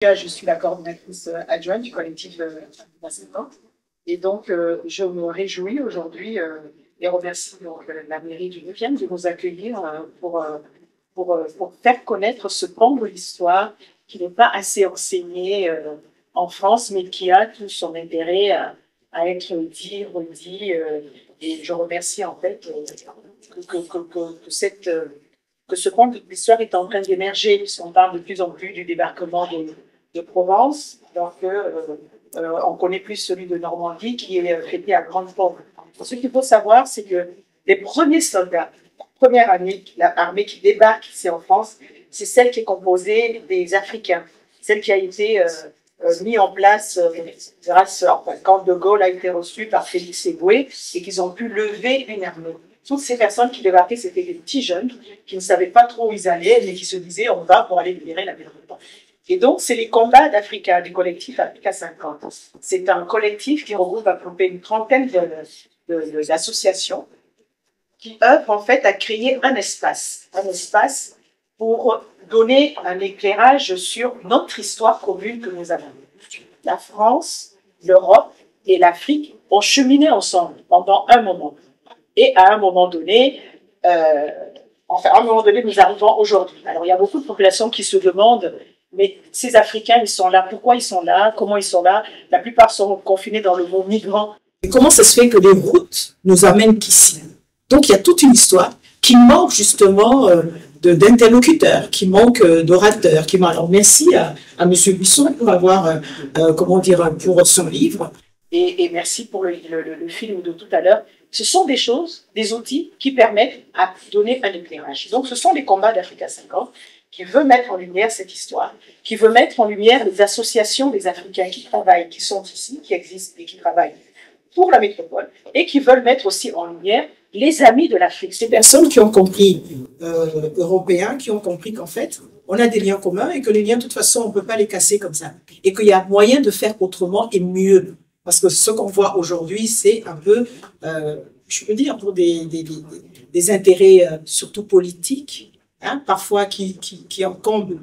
Je suis la coordinatrice adjointe du collectif Africa. Et donc, je me réjouis aujourd'hui et remercie donc, la mairie du 9e de nous accueillir pour faire connaître ce pan de l'histoire qui n'est pas assez enseigné en France, mais qui a tout son intérêt à être dit, redit. Et je remercie en fait que ce pan de l'histoire est en train d'émerger, puisqu'on parle de plus en plus du débarquement de Provence. Donc, on connaît plus celui de Normandie qui est traité à grande pompe. Ce qu'il faut savoir, c'est que les premiers soldats, la première armée qui débarque ici en France, c'est celle qui est composée des Africains, celle qui a été mise en place grâce, enfin, quand De Gaulle a été reçu par Félix Éboué et qu'ils ont pu lever une armée. Toutes ces personnes qui débarquaient, c'était des petits jeunes qui ne savaient pas trop où ils allaient, mais qui se disaient on va pour aller libérer la ville. Et donc, c'est les combats d'Africa, du collectif Africa 50. C'est un collectif qui regroupe à peu près une trentaine d'associations qui œuvrent en fait à créer un espace pour donner un éclairage sur notre histoire commune que nous avons. La France, l'Europe et l'Afrique ont cheminé ensemble pendant un moment. Et à un moment donné, nous arrivons aujourd'hui. Alors, il y a beaucoup de populations qui se demandent mais ces Africains, ils sont là. Pourquoi ils sont là? Comment ils sont là? La plupart sont confinés dans le mot migrant. Et comment ça se fait que les routes nous amènent qu'ici? Donc, il y a toute une histoire qui manque justement d'interlocuteurs, qui manque d'orateurs. Alors, merci à M. Buisson pour avoir, pour son livre. Et merci pour le film de tout à l'heure. Ce sont des choses, des outils qui permettent à donner un éclairage. Donc, ce sont les combats d'Africa 50 qui veut mettre en lumière cette histoire, qui veut mettre en lumière les associations des Africains qui travaillent, qui sont ici, qui existent et qui travaillent pour la métropole, et qui veulent mettre aussi en lumière les amis de l'Afrique. Ces personnes qui ont compris, européens, qui ont compris qu'en fait, on a des liens communs et que les liens, de toute façon, on ne peut pas les casser comme ça. Et qu'il y a moyen de faire autrement et mieux. Parce que ce qu'on voit aujourd'hui, c'est un peu, je peux dire, pour des intérêts surtout politiques, hein, parfois qui encombrent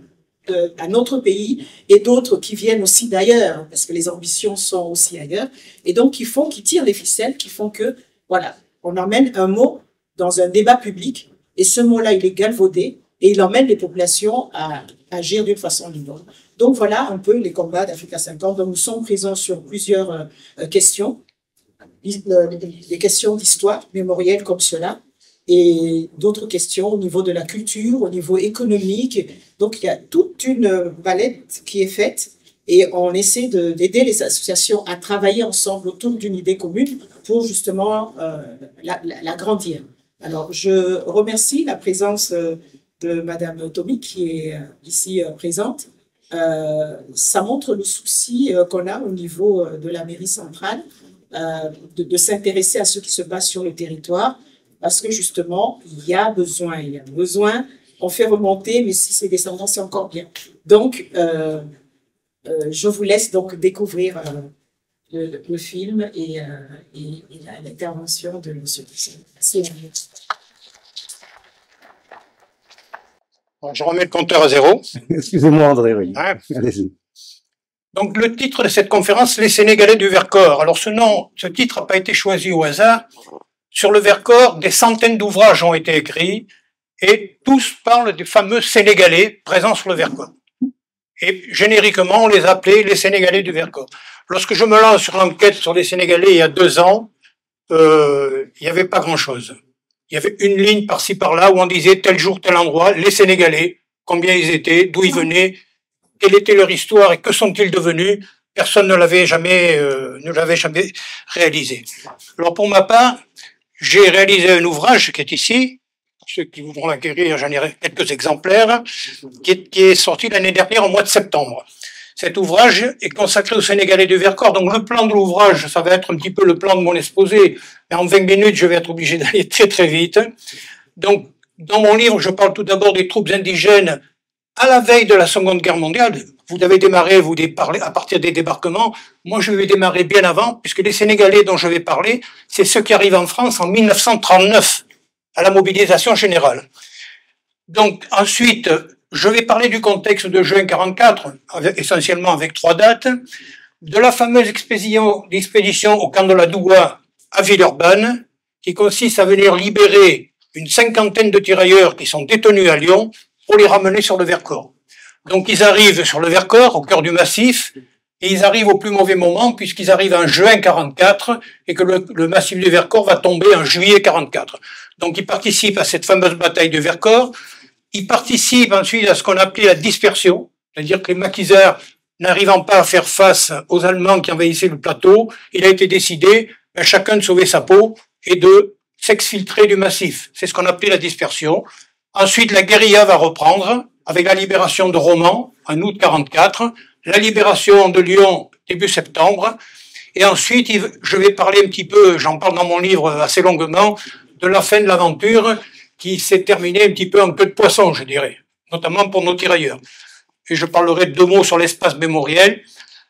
à notre pays et d'autres qui viennent aussi d'ailleurs, parce que les ambitions sont aussi ailleurs, et donc qui tirent les ficelles, qui font que, voilà, on emmène un mot dans un débat public, et ce mot-là, il est galvaudé, et il emmène les populations à agir d'une façon libre. Donc voilà un peu les combats d'Africa 50, dont nous sommes présents sur plusieurs questions, des questions d'histoire mémorielle comme cela, et d'autres questions au niveau de la culture, au niveau économique. Donc, il y a toute une palette qui est faite et on essaie d'aider les associations à travailler ensemble autour d'une idée commune pour justement l'agrandir. Alors, je remercie la présence de Madame Tommy qui est ici présente. Ça montre le souci qu'on a au niveau de la mairie centrale de s'intéresser à ce qui se passe sur le territoire. Parce que justement, il y a besoin, on fait remonter, mais si c'est descendant, c'est encore bien. Donc, je vous laisse donc découvrir le film et l'intervention de M. Buisson. Merci. Je remets le compteur à zéro. Excusez-moi, André, oui. Ouais. Allez-y. Donc, le titre de cette conférence, Les Sénégalais du Vercors. Alors, ce titre n'a pas été choisi au hasard. Sur le Vercors, des centaines d'ouvrages ont été écrits et tous parlent des fameux Sénégalais présents sur le Vercors. Et génériquement, on les appelait les Sénégalais du Vercors. Lorsque je me lance sur l'enquête sur les Sénégalais il y a 2 ans, il n'y avait pas grand-chose. Il y avait une ligne par-ci par-là où on disait tel jour, tel endroit, les Sénégalais, combien ils étaient, d'où ils venaient, quelle était leur histoire et que sont-ils devenus. Personne ne l'avait jamais réalisé. Alors pour ma part, j'ai réalisé un ouvrage qui est ici, ceux qui voudront l'acquérir, j'en ai quelques exemplaires, qui est sorti l'année dernière au mois de septembre. Cet ouvrage est consacré aux Sénégalais du Vercors, donc le plan de l'ouvrage, ça va être un petit peu le plan de mon exposé, mais en 20 minutes, je vais être obligé d'aller très très vite. Donc, dans mon livre, je parle tout d'abord des troupes indigènes à la veille de la Seconde Guerre mondiale. Vous avez démarré, à partir des débarquements. Moi, je vais démarrer bien avant, puisque les Sénégalais dont je vais parler, c'est ceux qui arrivent en France en 1939, à la mobilisation générale. Donc, ensuite, je vais parler du contexte de juin 44, essentiellement avec 3 dates, de la fameuse expédition au camp de la Doua à Villeurbanne, qui consiste à venir libérer une cinquantaine de tirailleurs qui sont détenus à Lyon pour les ramener sur le Vercors. Donc ils arrivent sur le Vercors, au cœur du massif, et ils arrivent au plus mauvais moment puisqu'ils arrivent en juin 44 et que le massif du Vercors va tomber en juillet 44. Donc ils participent à cette fameuse bataille de Vercors. Ils participent ensuite à ce qu'on appelait la dispersion, c'est-à-dire que les maquisards, n'arrivant pas à faire face aux Allemands qui envahissaient le plateau, il a été décidé à chacun de sauver sa peau et de s'exfiltrer du massif. C'est ce qu'on appelait la dispersion. Ensuite, la guérilla va reprendre avec la libération de Romans en août 44, la libération de Lyon début septembre, et ensuite je vais parler un petit peu, j'en parle dans mon livre assez longuement, de la fin de l'aventure qui s'est terminée un petit peu en queue de poisson, je dirais, notamment pour nos tirailleurs. Et je parlerai de 2 mots sur l'espace mémoriel.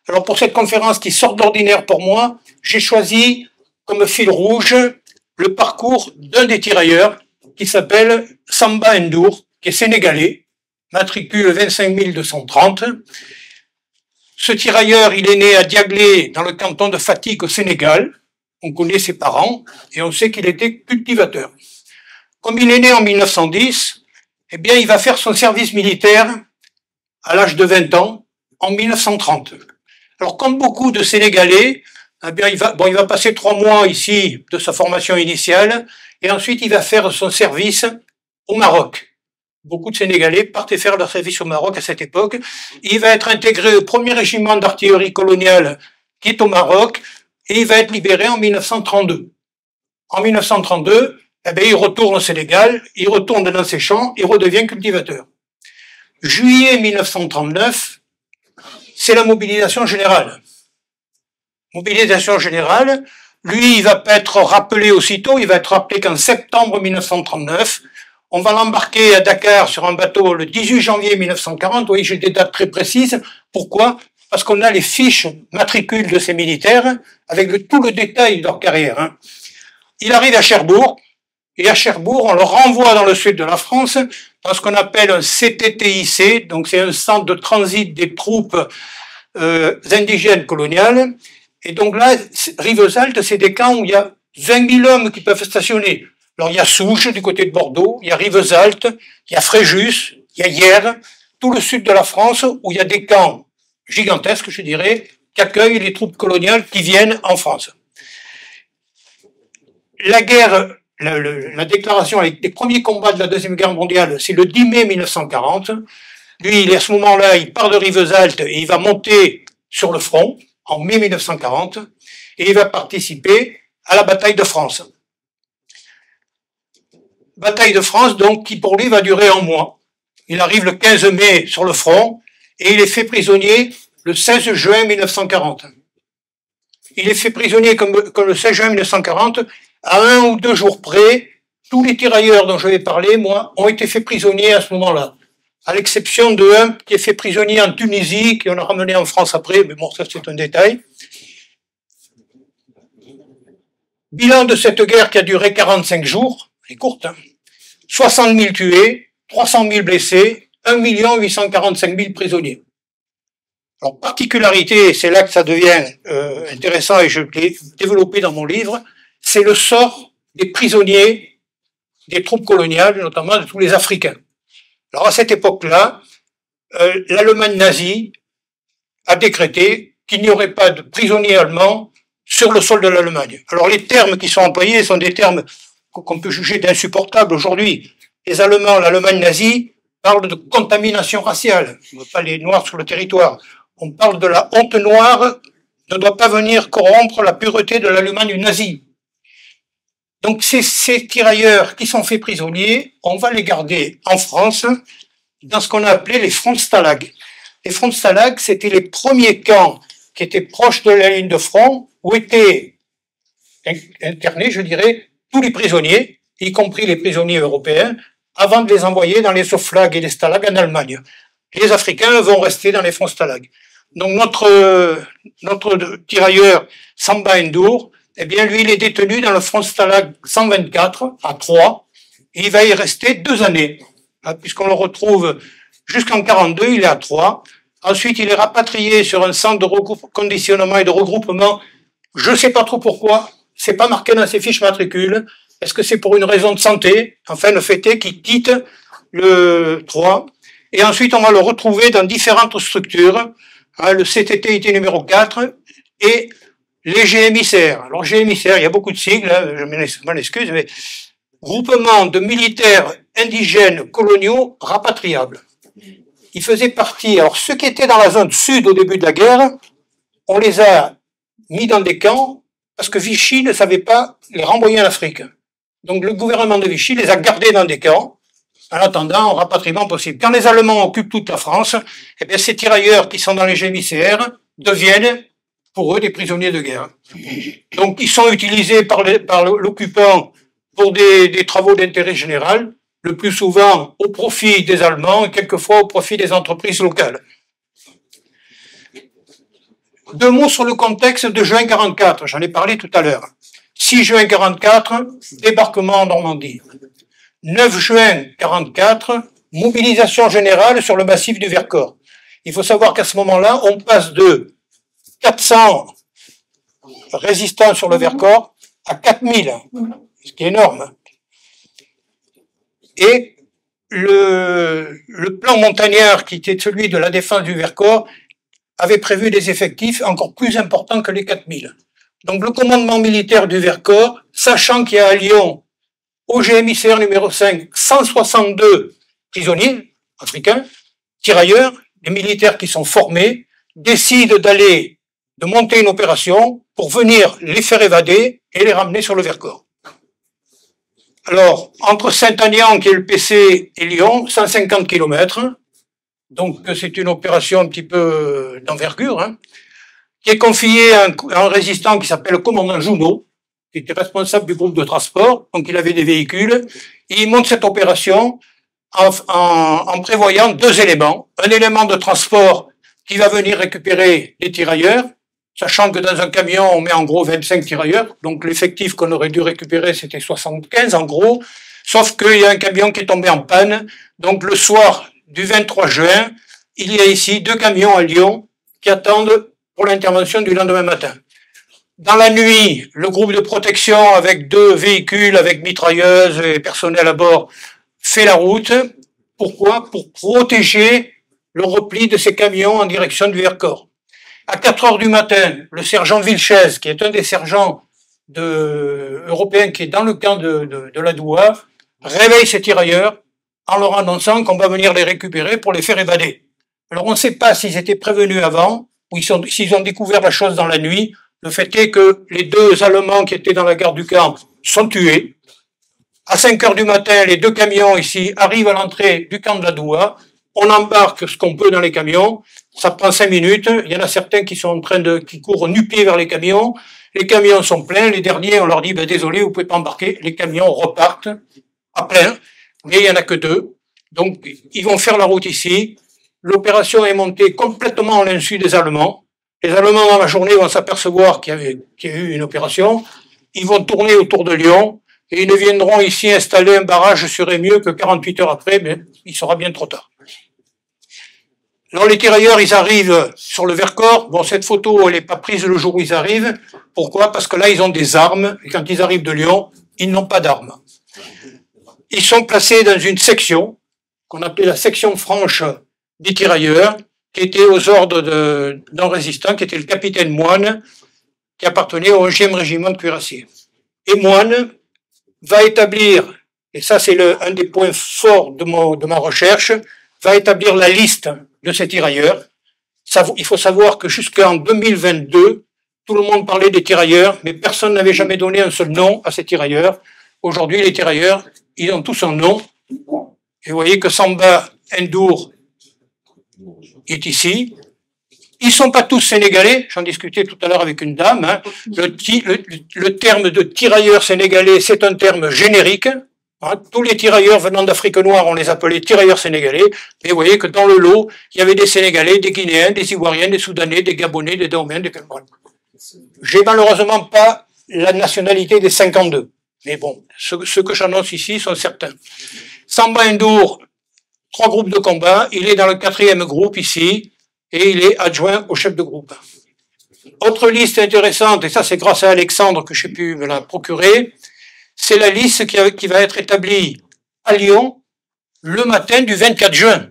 Alors pour cette conférence qui sort d'ordinaire pour moi, j'ai choisi comme fil rouge le parcours d'un des tirailleurs qui s'appelle Samba Ndour, qui est sénégalais, matricule 25 230. Ce tirailleur, il est né à Diaglé, dans le canton de Fatick, au Sénégal. On connaît ses parents et on sait qu'il était cultivateur. Comme il est né en 1910, eh bien, il va faire son service militaire à l'âge de 20 ans, en 1930. Alors, comme beaucoup de Sénégalais, eh bien, il va passer 3 mois ici de sa formation initiale et ensuite il va faire son service au Maroc. Beaucoup de Sénégalais partaient faire leur service au Maroc à cette époque. Il va être intégré au 1er régiment d'artillerie coloniale qui est au Maroc et il va être libéré en 1932. En 1932, eh bien, il retourne au Sénégal, il retourne dans ses champs et redevient cultivateur. Juillet 1939, c'est la mobilisation générale. Mobilisation générale, lui, il va pas être rappelé aussitôt, il va être rappelé qu'en septembre 1939, on va l'embarquer à Dakar sur un bateau le 18 janvier 1940. Vous voyez, j'ai des dates très précises. Pourquoi? Parce qu'on a les fiches matricules de ces militaires avec tout le détail de leur carrière. Il arrive à Cherbourg, et à Cherbourg, on le renvoie dans le sud de la France, dans ce qu'on appelle un CTTIC, donc c'est un centre de transit des troupes indigènes coloniales. Et donc là, Rivesaltes, c'est des camps où il y a 20 000 hommes qui peuvent stationner. Alors, il y a Souches, du côté de Bordeaux, il y a Rivesaltes, il y a Fréjus, il y a Hyères, tout le sud de la France, où il y a des camps gigantesques, je dirais, qui accueillent les troupes coloniales qui viennent en France. La guerre, la déclaration avec les premiers combats de la Deuxième Guerre mondiale, c'est le 10 mai 1940. Lui, à ce moment-là, il part de Rivesaltes et il va monter sur le front, en mai 1940, et il va participer à la bataille de France. Bataille de France, donc, qui pour lui va durer 1 mois. Il arrive le 15 mai sur le front et il est fait prisonnier le 16 juin 1940. Il est fait prisonnier comme le 16 juin 1940, à 1 ou 2 jours près. Tous les tirailleurs dont je vais parler, moi, ont été faits prisonniers à ce moment-là. À l'exception d'un qui est fait prisonnier en Tunisie, qu'on a ramené en France après, mais bon, ça c'est un détail. Bilan de cette guerre qui a duré 45 jours, elle est courte, 60 000 tués, 300 000 blessés, 1 845 000 prisonniers. Alors, particularité, c'est là que ça devient intéressant et je l'ai développé dans mon livre, c'est le sort des prisonniers des troupes coloniales, notamment de tous les Africains. Alors, à cette époque-là, l'Allemagne nazie a décrété qu'il n'y aurait pas de prisonniers allemands sur le sol de l'Allemagne. Alors, les termes qui sont employés sont des termes qu'on peut juger d'insupportables aujourd'hui. Les Allemands, l'Allemagne nazie, parlent de contamination raciale. On ne veut pas les Noirs sur le territoire. On parle de la honte noire ne doit pas venir corrompre la pureté de l'Allemagne nazie. Donc ces tirailleurs qui sont faits prisonniers, on va les garder en France dans ce qu'on a appelé les fronts stalag. Les fronts stalag, c'était les premiers camps qui étaient proches de la ligne de front où étaient internés, je dirais, tous les prisonniers, y compris les prisonniers européens, avant de les envoyer dans les soflags et les stalags en Allemagne. Les Africains vont rester dans les fronts stalag. Donc notre tirailleur Samba Ndour, eh bien lui il est détenu dans le front stalag 124 à Troyes et il va y rester 2 années, puisqu'on le retrouve Jusqu'en 42, il est à 3. Ensuite, il est rapatrié sur un centre de conditionnement et de regroupement. Je ne sais pas trop pourquoi. C'est pas marqué dans ses fiches matricules. Est-ce que c'est pour une raison de santé? Enfin, le fait est qu'il quitte le 3. Et ensuite, on va le retrouver dans différentes structures. Le CTT était numéro 4 et les GMICR. Alors, GMICR, il y a beaucoup de sigles, je m'en excuse, mais groupement de militaires indigènes coloniaux rapatriables. Ils faisaient partie, alors ceux qui étaient dans la zone sud au début de la guerre, on les a mis dans des camps parce que Vichy ne savait pas les renvoyer en Afrique. Donc le gouvernement de Vichy les a gardés dans des camps en attendant un rapatriement possible. Quand les Allemands occupent toute la France, eh bien, ces tirailleurs qui sont dans les GMICR deviennent pour eux des prisonniers de guerre. Donc ils sont utilisés par l'occupant pour des travaux d'intérêt général, le plus souvent au profit des Allemands et quelquefois au profit des entreprises locales. 2 mots sur le contexte de juin 44, j'en ai parlé tout à l'heure. 6 juin 44, débarquement en Normandie. 9 juin 44, mobilisation générale sur le massif du Vercors. Il faut savoir qu'à ce moment-là, on passe de 400 résistants sur le Vercors à 4000, ce qui est énorme. Et le plan montagnard, qui était celui de la défense du Vercors, avait prévu des effectifs encore plus importants que les 4000. Donc le commandement militaire du Vercors, sachant qu'il y a à Lyon, au GMICR numéro 5, 162 prisonniers africains, tirailleurs, des militaires qui sont formés, décident de monter une opération pour venir les faire évader et les ramener sur le Vercors. Alors, entre Saint-Aignan, qui est le PC, et Lyon, 150 km, donc c'est une opération un petit peu d'envergure, qui est confiée à un résistant qui s'appelle le commandant Junot, qui était responsable du groupe de transport, donc il avait des véhicules, et il monte cette opération en prévoyant 2 éléments. Un élément de transport qui va venir récupérer les tirailleurs, sachant que dans un camion, on met en gros 25 tirailleurs, donc l'effectif qu'on aurait dû récupérer, c'était 75 en gros, sauf qu'il y a un camion qui est tombé en panne, donc le soir du 23 juin, il y a ici 2 camions à Lyon qui attendent pour l'intervention du lendemain matin. Dans la nuit, le groupe de protection avec 2 véhicules, avec mitrailleuses et personnel à bord, fait la route. Pourquoi? Pour protéger le repli de ces camions en direction du Vercors. À 4 heures du matin, le sergent Vilches, qui est un des sergents européens qui est dans le camp de la Doua, réveille ces tirailleurs en leur annonçant qu'on va venir les récupérer pour les faire évader. Alors on ne sait pas s'ils étaient prévenus avant ou s'ils ont découvert la chose dans la nuit. Le fait est que les 2 Allemands qui étaient dans la gare du camp sont tués. À 5 heures du matin, les 2 camions ici arrivent à l'entrée du camp de la Doua. On embarque ce qu'on peut dans les camions. Ça prend 5 minutes. Il y en a certains qui sont qui courent nu-pieds vers les camions. Les camions sont pleins. Les derniers, on leur dit, désolé, vous pouvez pas embarquer. Les camions repartent à plein. Mais il y en a que 2. Donc, ils vont faire la route ici. L'opération est montée complètement à l'insu des Allemands. Les Allemands, dans la journée, vont s'apercevoir qu'il y a eu une opération. Ils vont tourner autour de Lyon. Et ils ne viendront ici installer un barrage sur Émieux que 48 heures après, mais il sera bien trop tard. Alors les tirailleurs, ils arrivent sur le Vercors. Bon, cette photo, elle n'est pas prise le jour où ils arrivent. Pourquoi? Parce que là, ils ont des armes. Et quand ils arrivent de Lyon, ils n'ont pas d'armes. Ils sont placés dans une section qu'on appelait la section franche des tirailleurs, qui était aux ordres d'un résistant, qui était le capitaine Moine, qui appartenait au 11e régiment de cuirassiers. Et Moine va établir, et ça c'est un des points forts de ma recherche, va établir la liste de ces tirailleurs. Il faut savoir que jusqu'en 2022, tout le monde parlait des tirailleurs, mais personne n'avait jamais donné un seul nom à ces tirailleurs. Aujourd'hui, les tirailleurs, ils ont tous un nom. Et vous voyez que Samba Ndour est ici. Ils sont pas tous sénégalais, j'en discutais tout à l'heure avec une dame. Le terme de tirailleur sénégalais, c'est un terme générique. Tous les tirailleurs venant d'Afrique noire, on les appelait tirailleurs sénégalais. Et vous voyez que dans le lot, il y avait des Sénégalais, des Guinéens, des Ivoiriens, des Soudanais, des Gabonais, des Dahoméens, des Camerounais. J'ai malheureusement pas la nationalité des 52. Mais bon, ceux que j'annonce ici sont certains. Samba Ndour, 3 groupes de combat. Il est dans le 4e groupe ici, et il est adjoint au chef de groupe. Autre liste intéressante, et ça c'est grâce à Alexandre que j'ai pu me la procurer, c'est la liste qui va être établie à Lyon le matin du 24 juin.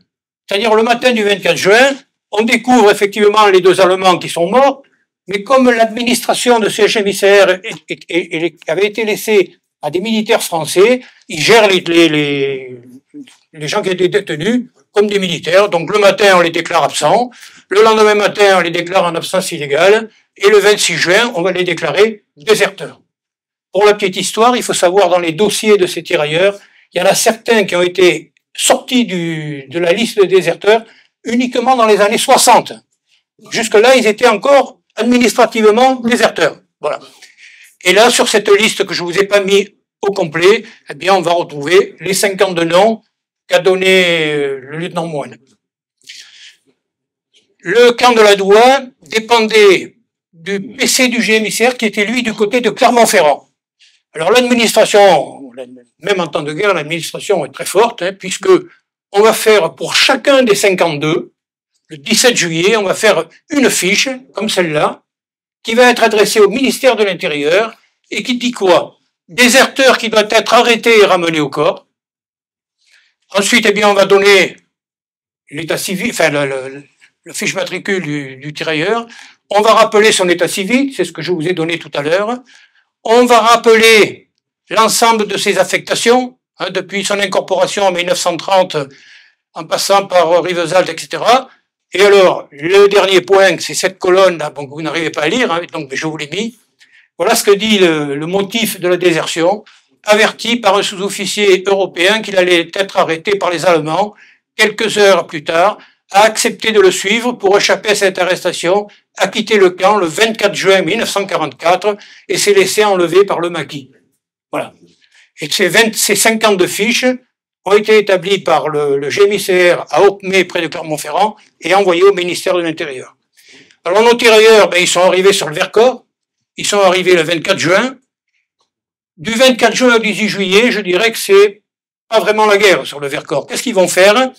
C'est-à-dire le matin du 24 juin, on découvre effectivement les 2 Allemands qui sont morts, mais comme l'administration de ces émissaires avait été laissée à des militaires français, ils gèrent les gens qui étaient détenus comme des militaires. Donc le matin, on les déclare absents, le lendemain matin, on les déclare en absence illégale, et le 26 juin, on va les déclarer déserteurs. Pour la petite histoire, il faut savoir dans les dossiers de ces tirailleurs, il y en a certains qui ont été sortis de la liste des déserteurs uniquement dans les années 60. Jusque-là, ils étaient encore administrativement déserteurs. Voilà. Et là, sur cette liste que je vous ai pas mis au complet, eh bien, on va retrouver les 52 noms qu'a donné le lieutenant Moine. Le camp de la Doua dépendait du PC du GMICR qui était lui du côté de Clermont-Ferrand. Alors l'administration, même en temps de guerre, l'administration est très forte, puisque on va faire pour chacun des 52, le 17 juillet, on va faire une fiche, comme celle-là, qui va être adressée au ministère de l'Intérieur, et qui dit quoi? Déserteur qui doit être arrêté et ramené au corps. Ensuite, eh bien, on va donner l'état civil, enfin, le fiche matricule du tirailleur. On va rappeler son état civil, c'est ce que je vous ai donné tout à l'heure. On va rappeler l'ensemble de ses affectations, depuis son incorporation en 1930, en passant par Rivesaltes, etc. Et alors, le dernier point, c'est cette colonne-là, bon, vous n'arrivez pas à lire, donc je vous l'ai mis. Voilà ce que dit le motif de la désertion, averti par un sous-officier européen qu'il allait être arrêté par les Allemands, quelques heures plus tard, a accepté de le suivre pour échapper à cette arrestation, a quitté le camp le 24 juin 1944 et s'est laissé enlever par le maquis. Voilà. Et ces 52 fiches ont été établies par le GMICR à Haute-Mai, près de Clermont-Ferrand, et envoyées au ministère de l'Intérieur. Alors nos tirailleurs, ils sont arrivés sur le Vercors, ils sont arrivés le 24 juin. Du 24 juin au 18 juillet, je dirais que c'est pas vraiment la guerre sur le Vercors. Qu'est-ce qu'ils vont faire?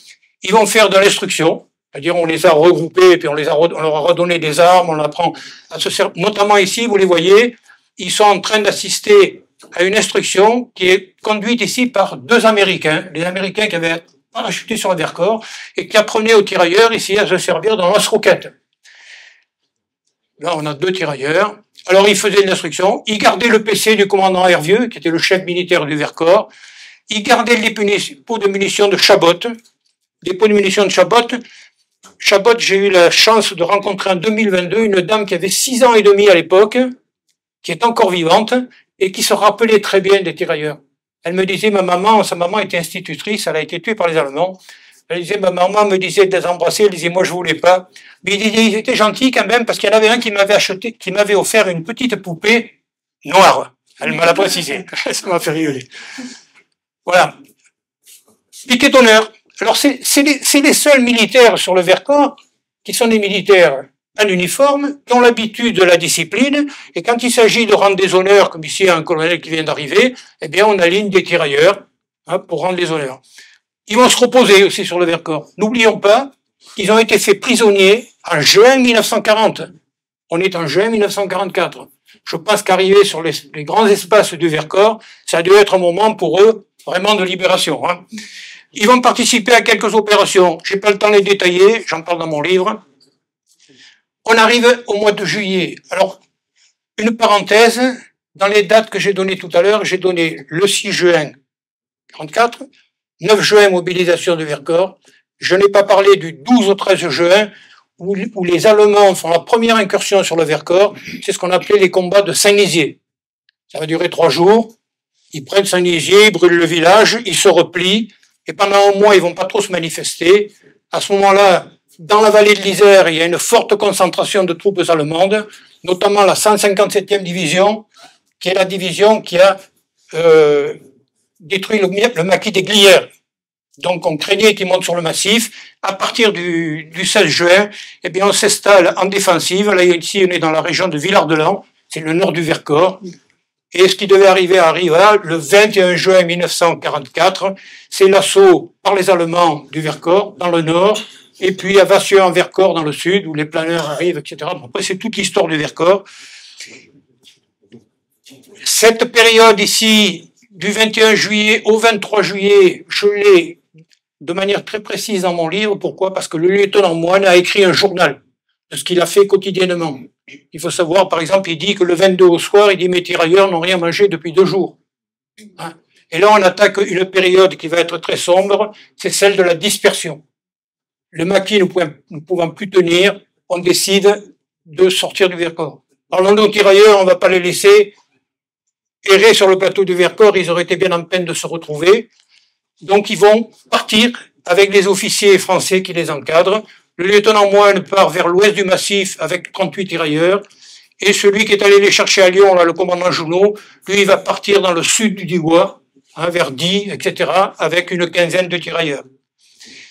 Ils vont faire de l'instruction, c'est-à-dire on les a regroupés, et puis on leur a redonné des armes, on apprend à se servir. Notamment ici, vous les voyez, ils sont en train d'assister à une instruction qui est conduite ici par 2 Américains, les Américains qui avaient parachuté sur le Vercors et qui apprenaient aux tirailleurs ici à se servir d'un lance-roquettes. Là, on a 2 tirailleurs. Alors, ils faisaient une instruction, ils gardaient le PC du commandant Hervieux, qui était le chef militaire du Vercors, ils gardaient les pots de munitions de Chabot, des pots de munitions de Chabot. Chabot, j'ai eu la chance de rencontrer en 2022 une dame qui avait 6 ans et demi à l'époque, qui est encore vivante, et qui se rappelait très bien des tirailleurs. Elle me disait, sa maman était institutrice, elle a été tuée par les Allemands. Elle disait, ma maman me disait de les embrasser, elle disait, moi je voulais pas. Mais ils étaient gentils quand même, parce qu'il y en avait un qui m'avait offert une petite poupée noire. Elle me l'a précisé. Ça m'a fait rigoler. Voilà. Piquet d'honneur. Alors c'est les seuls militaires sur le Vercors qui sont des militaires en uniforme, qui ont l'habitude de la discipline, et quand il s'agit de rendre des honneurs, comme ici un colonel qui vient d'arriver, eh bien on aligne des tirailleurs pour rendre les honneurs. Ils vont se reposer aussi sur le Vercors. N'oublions pas qu'ils ont été faits prisonniers en juin 1940. On est en juin 1944. Je pense qu'arriver sur les grands espaces du Vercors, ça a dû être un moment pour eux vraiment de libération. Ils vont participer à quelques opérations. J'ai pas le temps de les détailler, j'en parle dans mon livre. On arrive au mois de juillet. Alors, une parenthèse, dans les dates que j'ai données tout à l'heure, j'ai donné le 6 juin 1944, 9 juin, mobilisation du Vercors. Je n'ai pas parlé du 12 au 13 juin, où les Allemands font la première incursion sur le Vercors. C'est ce qu'on appelait les combats de Saint-Nizier. Ça va durer 3 jours. Ils prennent Saint-Nizier, ils brûlent le village, ils se replient, et pendant un mois, ils vont pas trop se manifester. À ce moment-là, dans la vallée de l'Isère, il y a une forte concentration de troupes allemandes, notamment la 157e division, qui est la division qui a détruit le maquis des Glières. Donc on craignait qu'ils montent sur le massif. À partir du 16 juin, eh bien on s'installe en défensive. Là ici, on est dans la région de Villard-de-Lans, c'est le nord du Vercors. Et ce qui devait arriver arriva le 21 juin 1944. C'est l'assaut par les Allemands du Vercors, dans le nord, et puis à Vassieux-en-Vercors, dans le sud, où les planeurs arrivent, etc. Bon, après, c'est toute l'histoire du Vercors. Cette période ici, du 21 juillet au 23 juillet, je l'ai de manière très précise dans mon livre. Pourquoi? Parce que le lieutenant Moine a écrit un journal de ce qu'il a fait quotidiennement. Il faut savoir, par exemple, il dit que le 22 au soir, il dit mes tirailleurs n'ont rien mangé depuis 2 jours. Hein? Et là, on attaque une période qui va être très sombre, c'est celle de la dispersion. Le maquis ne pouvant plus tenir, on décide de sortir du Vercors. Alors, nos tirailleurs, on ne va pas les laisser errer sur le plateau du Vercors, ils auraient été bien en peine de se retrouver. Donc, ils vont partir avec les officiers français qui les encadrent. Le lieutenant Moine part vers l'ouest du massif avec 38 tirailleurs. Et celui qui est allé les chercher à Lyon, là, le commandant Junot, lui, il va partir dans le sud du Diois, hein, vers Die, etc., avec une quinzaine de tirailleurs.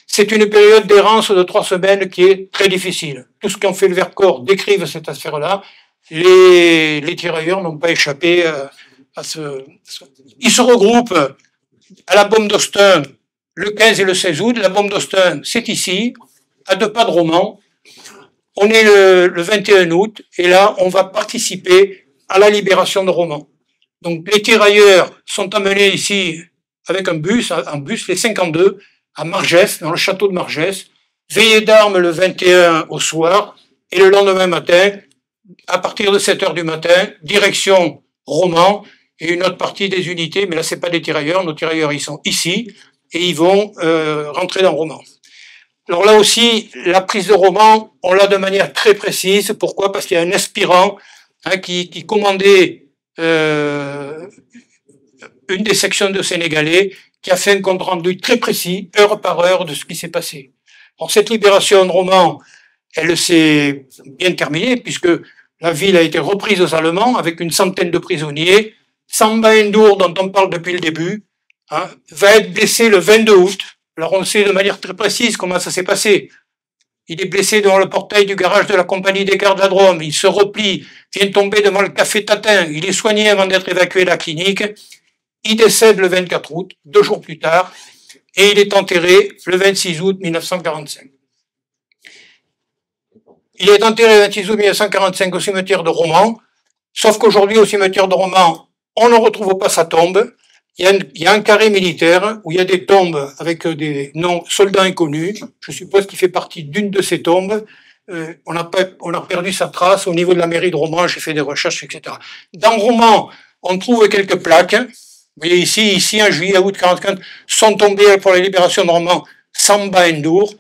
C'est une période d'errance de 3 semaines qui est très difficile. Tout ce qu'ont fait le Vercors décrivent cette affaire-là. Les tirailleurs n'ont pas échappé à ce... Ils se regroupent à la bombe d'Austin le 15 et le 16 août. La bombe d'Austin, c'est ici, à 2 pas de Romans. On est le 21 août, et là, on va participer à la libération de Romans. Donc, les tirailleurs sont amenés ici avec un bus, les 52, à Margès, dans le château de Margès, veillée d'armes le 21 au soir, et le lendemain matin, à partir de 7 heures du matin, direction Romans, et une autre partie des unités, mais là, c'est pas des tirailleurs, nos tirailleurs, ils sont ici, et ils vont rentrer dans Romans. Alors là aussi, la prise de Romans, on l'a de manière très précise. Pourquoi? Parce qu'il y a un aspirant qui commandait une des sections de Sénégalais, qui a fait un compte rendu très précis, heure par heure, de ce qui s'est passé. Alors cette libération de Romans, elle s'est bien terminée, puisque la ville a été reprise aux Allemands avec une centaine de prisonniers. Samba Ndour, dont on parle depuis le début, va être blessé le 22 août. Alors on sait de manière très précise comment ça s'est passé. Il est blessé devant le portail du garage de la compagnie des gardes de la Drôme. Il se replie, vient tomber devant le café Tatin. Il est soigné avant d'être évacué à la clinique. Il décède le 24 août, 2 jours plus tard, et il est enterré le 26 août 1945. Il est enterré le 26 août 1945 au cimetière de Romans, sauf qu'aujourd'hui, au cimetière de Romans, on ne retrouve pas sa tombe. Il y a un carré militaire où il y a des tombes avec des noms soldats inconnus. Je suppose qu'il fait partie d'une de ces tombes. On a perdu sa trace au niveau de la mairie de Romans. J'ai fait des recherches, etc. Dans Romans, on trouve quelques plaques. Vous voyez ici, en juillet, août 44, sont tombés pour la libération de Romans Samba Ndour.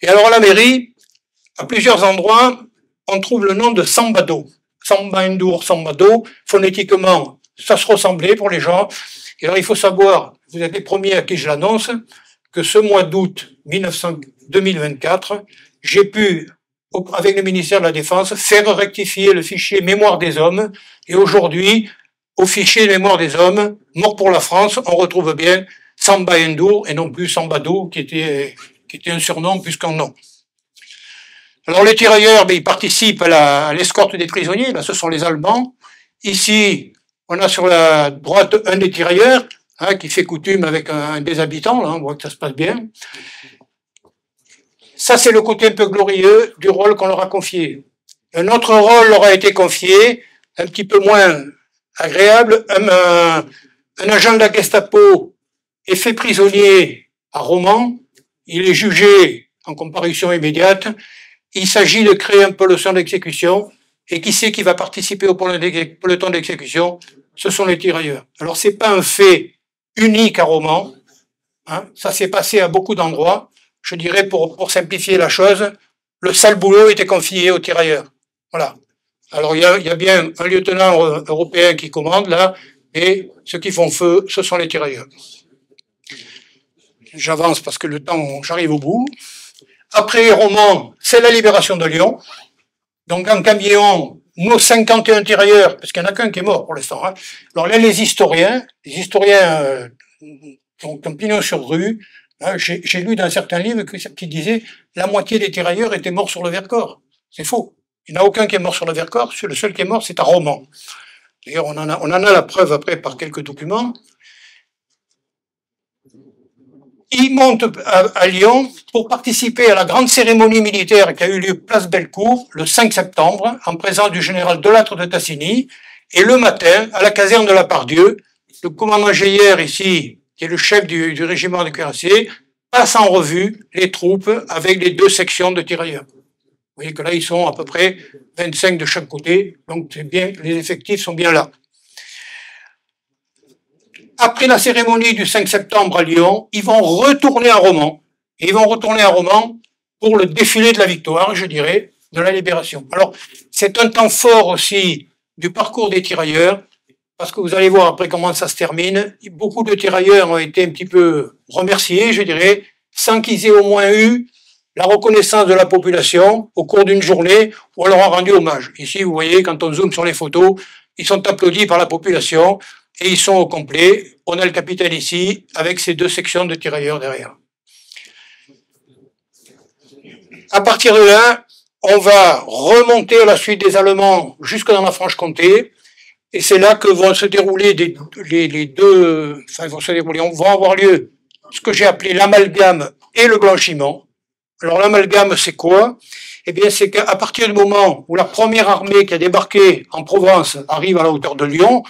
Et alors à la mairie, à plusieurs endroits, on trouve le nom de Sambado. Samba Ndour, Sambado. Phonétiquement, ça se ressemblait pour les gens. Et alors, il faut savoir, vous êtes les premiers à qui je l'annonce, que ce mois d'août 2024, j'ai pu, avec le ministère de la Défense, faire rectifier le fichier Mémoire des hommes. Et aujourd'hui, au fichier Mémoire des hommes, mort pour la France, on retrouve bien Samba Ndour et non plus Sambado, qui était un surnom plus qu'un nom. Alors, les tirailleurs, ils participent à l'escorte des prisonniers. Là, ce sont les Allemands. Ici, on a sur la droite un des tirailleurs, qui fait coutume avec un des habitants, là, on voit que ça se passe bien. Ça, c'est le côté un peu glorieux du rôle qu'on leur a confié. Un autre rôle leur a été confié, un petit peu moins agréable. Un agent de la Gestapo est fait prisonnier à Romans. Il est jugé en comparution immédiate. Il s'agit de créer un peloton d'exécution. Et qui c'est qui va participer au peloton d'exécution? Ce sont les tirailleurs. Alors, c'est pas un fait unique à Romans. Ça s'est passé à beaucoup d'endroits. Je dirais, pour simplifier la chose, le sale boulot était confié aux tirailleurs. Voilà. Alors, il y a bien un lieutenant européen qui commande, là, et ceux qui font feu, ce sont les tirailleurs. J'avance parce que le temps, j'arrive au bout. Après Romans, c'est la libération de Lyon. Donc, en camion, nos 51 tirailleurs, parce qu'il n'y en a qu'un qui est mort pour l'instant. Alors là, les historiens qui ont pignon sur rue, j'ai lu dans certains livres qui disaient la moitié des tirailleurs étaient morts sur le Vercors. C'est faux. Il n'y en a aucun qui est mort sur le Vercors. Le seul qui est mort, c'est à Romans. D'ailleurs, on en a la preuve après par quelques documents. Ils montent à Lyon pour participer à la grande cérémonie militaire qui a eu lieu place Bellecour le 5 septembre, en présence du général Delattre de Tassigny. Et le matin, à la caserne de la Pardieu, le commandant Geyer, ici, qui est le chef du régiment de cuirassiers, passe en revue les troupes avec les 2 sections de tirailleurs. Vous voyez que là, ils sont à peu près 25 de chaque côté, donc c'est bien, les effectifs sont bien là. Après la cérémonie du 5 septembre à Lyon, ils vont retourner à Romans. Et ils vont retourner à Romans pour le défilé de la victoire, je dirais, de la libération. Alors, c'est un temps fort aussi du parcours des tirailleurs, parce que vous allez voir après comment ça se termine. Beaucoup de tirailleurs ont été un petit peu remerciés, je dirais, sans qu'ils aient au moins eu la reconnaissance de la population au cours d'une journée où on leur a rendu hommage. Ici, vous voyez, quand on zoome sur les photos, ils sont applaudis par la population et ils sont au complet. On a le capitaine ici avec ses 2 sections de tirailleurs derrière. À partir de là, on va remonter à la suite des Allemands jusque dans la Franche-Comté. Et c'est là que vont se dérouler vont avoir lieu ce que j'ai appelé l'amalgame et le blanchiment. Alors l'amalgame, c'est quoi? Eh bien, c'est qu'à partir du moment où la première armée qui a débarqué en Provence arrive à la hauteur de Lyon,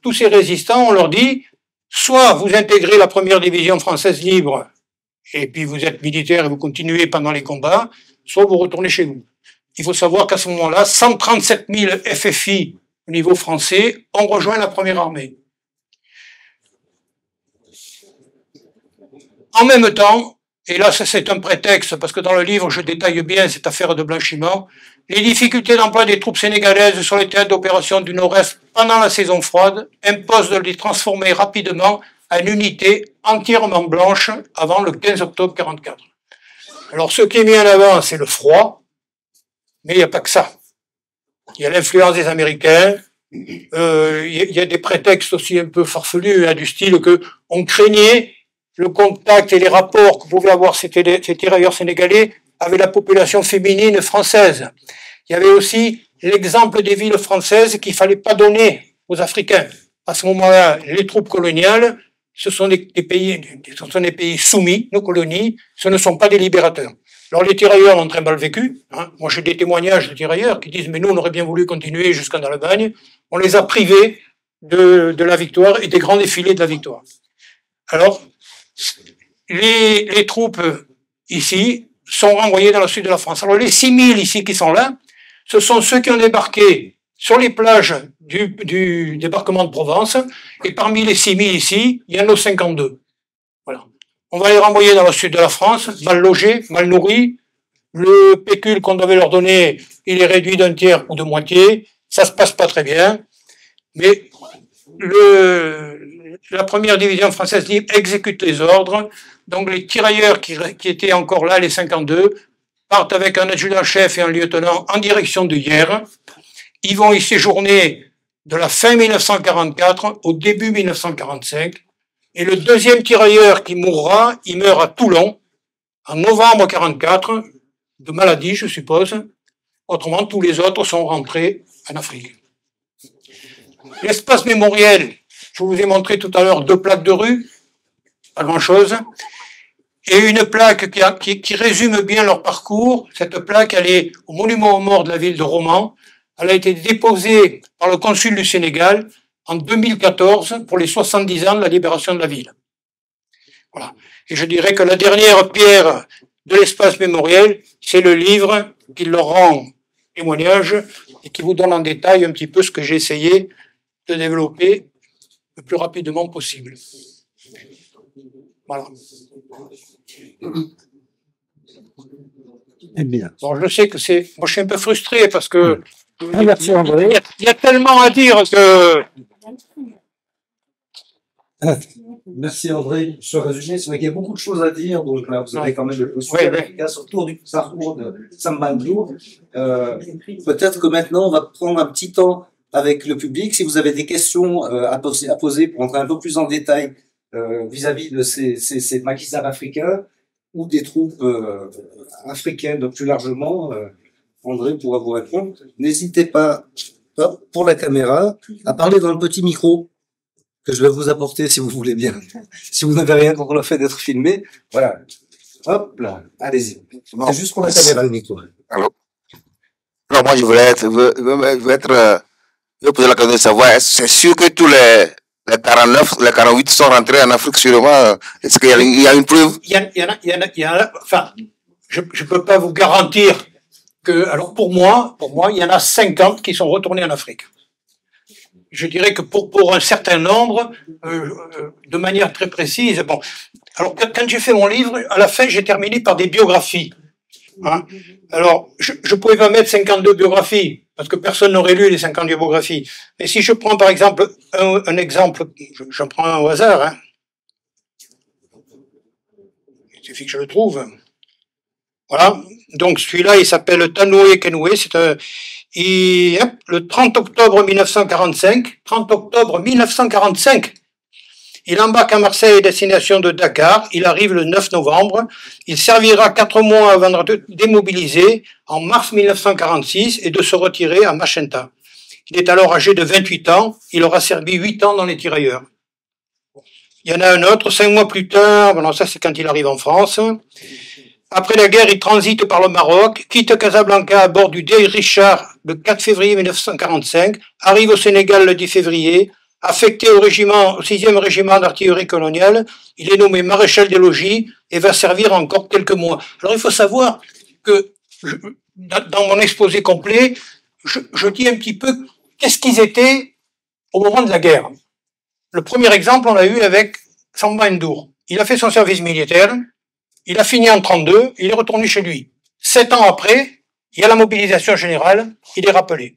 tous ces résistants, on leur dit, soit vous intégrez la première division française libre, et puis vous êtes militaire et vous continuez pendant les combats, soit vous retournez chez vous. Il faut savoir qu'à ce moment-là, 137 000 FFI au niveau français ont rejoint la première armée. En même temps, et là c'est un prétexte, parce que dans le livre je détaille bien cette affaire de blanchiment, les difficultés d'emploi des troupes sénégalaises sur les théâtres d'opération du Nord-Est pendant la saison froide imposent de les transformer rapidement en unités entièrement blanches avant le 15 octobre 1944. Alors ce qui est mis en avant, c'est le froid, mais il n'y a pas que ça. Il y a l'influence des Américains, il y a des prétextes aussi un peu farfelus, du style que on craignait le contact et les rapports que pouvaient avoir ces tirailleurs sénégalais avec la population féminine française. Il y avait aussi l'exemple des villes françaises qu'il fallait pas donner aux Africains. À ce moment-là, les troupes coloniales, ce sont des pays soumis, nos colonies, ce ne sont pas des libérateurs. Alors les tirailleurs l'ont très mal vécu. Moi j'ai des témoignages de tirailleurs qui disent mais nous on aurait bien voulu continuer jusqu'en Allemagne. On les a privés de la victoire et des grands défilés de la victoire. Alors les troupes ici sont renvoyées dans le sud de la France. Alors les 6000 ici qui sont là, ce sont ceux qui ont débarqué sur les plages du débarquement de Provence, et parmi les 6000 ici, il y en a 52. Voilà. On va les renvoyer dans le sud de la France, mal logés, mal nourris. Le pécule qu'on devait leur donner, il est réduit d'un tiers ou de moitié. Ça se passe pas très bien. Mais la première division française libre exécute les ordres. Donc les tirailleurs qui étaient encore là, les 52, partent avec un adjudant-chef et un lieutenant en direction de Hyères. Ils vont y séjourner de la fin 1944 au début 1945. Et le deuxième tirailleur qui mourra, il meurt à Toulon, en novembre 1944, de maladie, je suppose. Autrement, tous les autres sont rentrés en Afrique. L'espace mémoriel, je vous ai montré tout à l'heure 2 plaques de rue, pas grand-chose, et une plaque qui résume bien leur parcours. Cette plaque, elle est au monument aux morts de la ville de Romans. Elle a été déposée par le consul du Sénégal en 2014 pour les 70 ans de la libération de la ville. Voilà. Et je dirais que la dernière pierre de l'espace mémoriel, c'est le livre qui leur rend témoignage et qui vous donne en détail un petit peu ce que j'ai essayé de développer le plus rapidement possible. Voilà. Bon, je sais que moi je suis un peu frustré parce que merci André. Il y a tellement à dire que... Merci André. Ce résumé, c'est vrai qu'il y a beaucoup de choses à dire, donc là, vous avez quand même le super efficace autour du parcours de Sambandou. Peut-être que maintenant, on va prendre un petit temps avec le public. Si vous avez des questions à poser pour entrer un peu plus en détail vis-à-vis de ces maquisards africains ou des troupes africaines plus largement, André pourra vous répondre. N'hésitez pas pour la caméra, à parler dans le petit micro que je vais vous apporter si vous voulez bien. Si vous n'avez rien contre le fait d'être filmé, voilà. Hop là, allez-y. C'est juste pour la caméra, le micro. Alors, non, moi je voulais je poser la question de savoir, c'est sûr que tous les 49, les 48 sont rentrés en Afrique sûrement. Est-ce qu'il y a une preuve? Enfin, je peux pas vous garantir que, alors pour moi, il y en a 50 qui sont retournés en Afrique. Je dirais que pour un certain nombre, de manière très précise, bon. Alors, quand j'ai fait mon livre, à la fin, j'ai terminé par des biographies. Hein. Alors, je pouvais pas mettre 52 biographies, parce que personne n'aurait lu les 50 biographies. Mais si je prends par exemple un exemple, j'en prends un au hasard, hein. Il suffit que je le trouve. Voilà. Donc celui-là, il s'appelle Tanoué Kenoué. Le 30 octobre 1945, il embarque à Marseille, destination de Dakar. Il arrive le 9 novembre. Il servira 4 mois avant de démobiliser en mars 1946 et de se retirer à Macenta. Il est alors âgé de 28 ans. Il aura servi 8 ans dans les tirailleurs. Il y en a un autre, 5 mois plus tard. Bon, ça c'est quand il arrive en France. Après la guerre, il transite par le Maroc, quitte Casablanca à bord du Dey Richard le 4 février 1945, arrive au Sénégal le 10 février, affecté au 6e régiment d'artillerie coloniale, il est nommé maréchal des logis et va servir encore quelques mois. Alors il faut savoir que dans mon exposé complet, je dis un petit peu qu'est-ce qu'ils étaient au moment de la guerre. Le premier exemple, on l'a eu avec Samba Ndour. Il a fait son service militaire, il a fini en 32, il est retourné chez lui. 7 ans après, il y a la mobilisation générale, il est rappelé.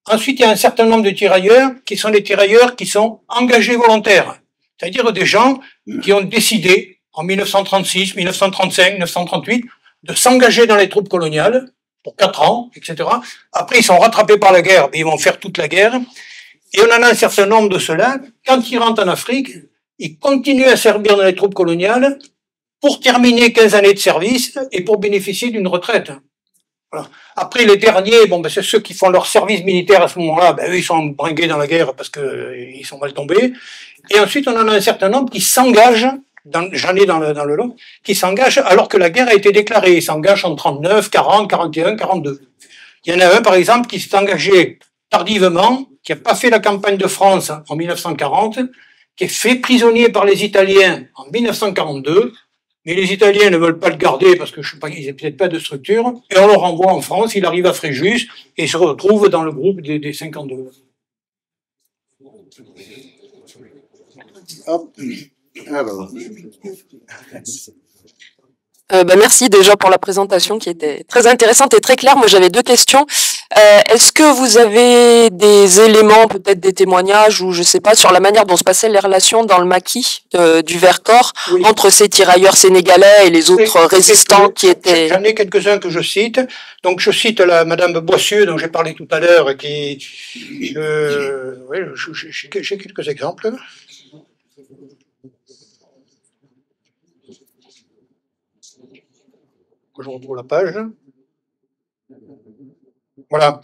Ensuite, il y a un certain nombre de tirailleurs qui sont des tirailleurs qui sont engagés volontaires. C'est-à-dire des gens qui ont décidé, en 1936, 1935, 1938, de s'engager dans les troupes coloniales pour 4 ans, etc. Après, ils sont rattrapés par la guerre, mais ils vont faire toute la guerre. Et on en a un certain nombre de ceux-là, quand ils rentrent en Afrique, ils continuent à servir dans les troupes coloniales pour terminer 15 années de service et pour bénéficier d'une retraite. Voilà. Après, les derniers, bon, ben, c'est ceux qui font leur service militaire à ce moment-là, ben, eux, ils sont bringués dans la guerre parce que ils sont mal tombés. Et ensuite, on en a un certain nombre qui s'engagent, j'en ai dans le lot, qui s'engagent alors que la guerre a été déclarée. Ils s'engagent en 39, 40, 41, 42. Il y en a un, par exemple, qui s'est engagé tardivement, qui n'a pas fait la campagne de France en 1940, qui est fait prisonnier par les Italiens en 1942, mais les Italiens ne veulent pas le garder parce que je sais pas, ils n'ont peut-être pas de structure, et on le renvoie en France, il arrive à Fréjus, et il se retrouve dans le groupe des 52. Hop. Alors. Merci déjà pour la présentation qui était très intéressante et très claire. Moi, j'avais 2 questions. Est-ce que vous avez des éléments, peut-être des témoignages ou je sais pas, sur la manière dont se passaient les relations dans le maquis du Vercors entre ces tirailleurs sénégalais et les autres résistants qui étaient... J'en ai quelques-uns que je cite. Donc, je cite la Madame Boissieu, dont j'ai parlé tout à l'heure, qui... oui, j'ai quelques exemples. Je retrouve la page. Voilà.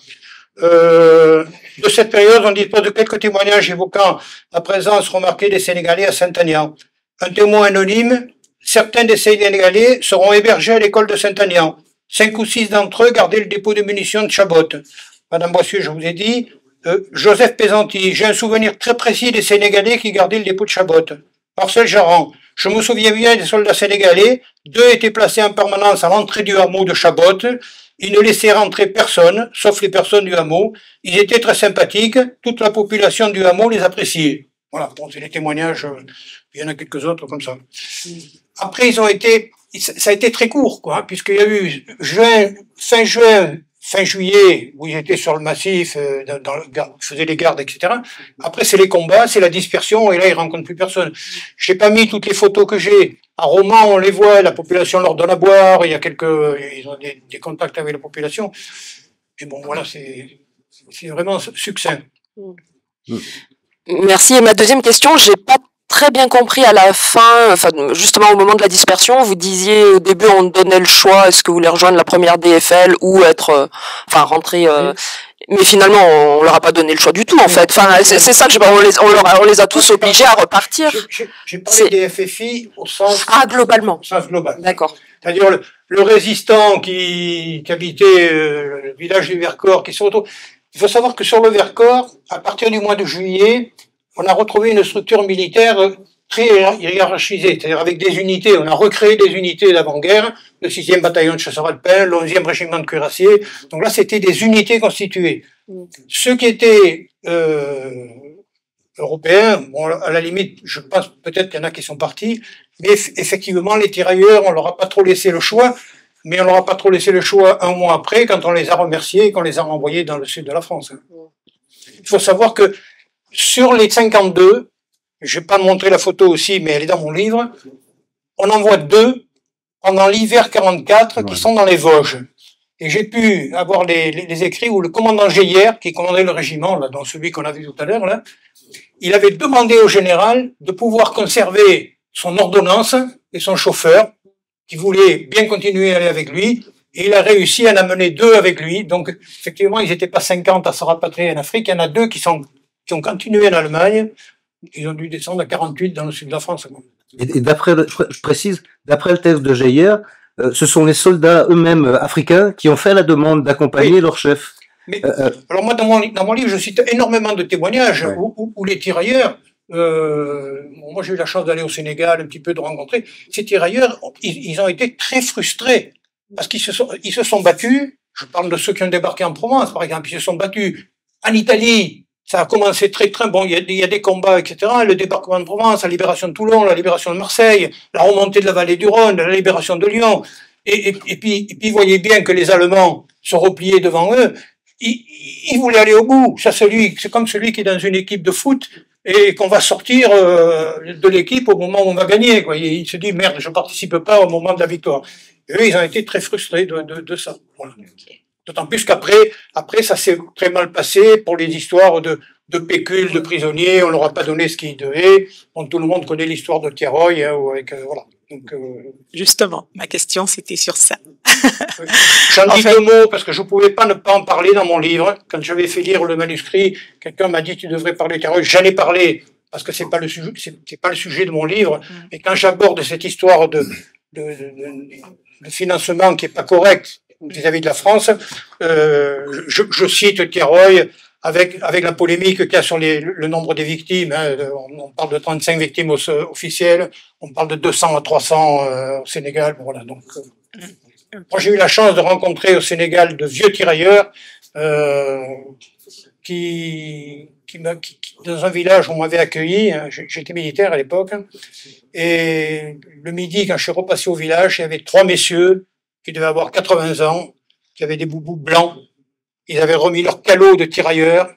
De cette période, on dispose de quelques témoignages évoquant la présence remarquée des Sénégalais à Saint-Aignan. Un témoin anonyme, certains des Sénégalais seront hébergés à l'école de Saint-Aignan. 5 ou 6 d'entre eux gardaient le dépôt de munitions de Chabot. Madame Boissieu, je vous ai dit. Joseph Pesanti, j'ai un souvenir très précis des Sénégalais qui gardaient le dépôt de Chabot. Marcel Jaran, je me souviens bien des soldats sénégalais, 2 étaient placés en permanence à l'entrée du hameau de Chabot, ils ne laissaient rentrer personne, sauf les personnes du hameau, ils étaient très sympathiques, toute la population du hameau les appréciait. Voilà, bon, c'est les témoignages, il y en a quelques autres comme ça. Après, ça a été très court, quoi, puisqu'il y a eu fin juillet, où ils étaient sur le massif, ils faisaient les gardes, etc. Après, c'est les combats, c'est la dispersion, et là, ils rencontrent plus personne. J'ai pas mis toutes les photos que j'ai. À Romans, on les voit, la population leur donne à boire, ils ont des contacts avec la population. Et bon, voilà, c'est vraiment succinct. Merci. Et ma deuxième question, j'ai pas très bien compris à la fin, enfin justement au moment de la dispersion, vous disiez au début on donnait le choix, est-ce que vous voulez rejoindre la première DFL ou rentrer Mais finalement, on leur a pas donné le choix du tout, en fait. Enfin, c'est ça que on les a tous obligés à repartir. J'ai parlé des FFI au sens... Ah, globalement. Au sens global. D'accord. C'est-à-dire le résistant qui habitait le village du Vercors, qui se retrouve... Il faut savoir que sur le Vercors, à partir du mois de juillet, on a retrouvé une structure militaire très hiérarchisée, c'est-à-dire avec des unités. On a recréé des unités d'avant-guerre, le 6e bataillon de chasseurs alpins, le 11e régiment de cuirassiers. Donc là, c'était des unités constituées. Ceux qui étaient européens, bon, à la limite, je pense peut-être qu'il y en a qui sont partis, mais effectivement, les tirailleurs, on leur a pas trop laissé le choix, mais on leur a pas trop laissé le choix un mois après, quand on les a remerciés et qu'on les a renvoyés dans le sud de la France. Il faut savoir que sur les 52, je vais pas montrer la photo aussi, mais elle est dans mon livre, on en voit 2 pendant l'hiver 44 qui sont dans les Vosges. Et j'ai pu avoir les écrits où le commandant Geyer, qui commandait le régiment, là, dans celui qu'on a vu tout à l'heure, là, il avait demandé au général de pouvoir conserver son ordonnance et son chauffeur, qui voulait bien continuer à aller avec lui, et il a réussi à en amener 2 avec lui. Donc, effectivement, ils n'étaient pas 50 à se rapatrier en Afrique, il y en a 2 qui ont continué en Allemagne, ils ont dû descendre à 48 dans le sud de la France. Et d'après, je précise, d'après le texte de Geyer, ce sont les soldats eux-mêmes africains qui ont fait la demande d'accompagner leur chef. Mais, alors moi, dans mon livre, je cite énormément de témoignages où les tirailleurs, moi j'ai eu la chance d'aller au Sénégal, un petit peu de rencontrer, ces tirailleurs, ils ont été très frustrés, parce qu'ils se sont battus, je parle de ceux qui ont débarqué en Provence, par exemple, ils se sont battus en Italie. Ça a commencé très bon, il y a des combats, etc. Le débarquement de Provence, la libération de Toulon, la libération de Marseille, la remontée de la vallée du Rhône, la libération de Lyon. Et puis, vous voyez bien que les Allemands se repliaient devant eux. Ils voulaient aller au bout. Ça, c'est comme celui qui est dans une équipe de foot et qu'on va sortir de l'équipe au moment où on va gagner, quoi. Il se dit, merde, je participe pas au moment de la victoire. Et eux, ils ont été très frustrés de ça. Voilà. D'autant plus qu'après, ça s'est très mal passé pour les histoires de pécules, de prisonniers, on leur a pas donné ce qu'ils devaient. Bon, tout le monde connaît l'histoire de Tiaroy, hein, avec, voilà. Donc, justement, ma question c'était sur ça. J'en dis 2 mots parce que je pouvais pas ne pas en parler dans mon livre. Quand j'avais fait lire le manuscrit, quelqu'un m'a dit tu devrais parler de Tiaroy. J'en ai parlé parce que c'est pas le sujet de mon livre. Et quand j'aborde cette histoire de financement qui est pas correct vis-à-vis de la France, je cite Tiaroy avec la polémique qu'il y a sur le nombre des victimes. Hein, on parle de 35 victimes officielles, on parle de 200 à 300 au Sénégal. Voilà, donc, moi j'ai eu la chance de rencontrer au Sénégal de vieux tirailleurs qui dans un village où on m'avait accueilli, hein, j'étais militaire à l'époque, et le midi quand je suis repassé au village, il y avait 3 messieurs qui devaient avoir 80 ans, qui avaient des boubous blancs. Ils avaient remis leur calot de tirailleurs,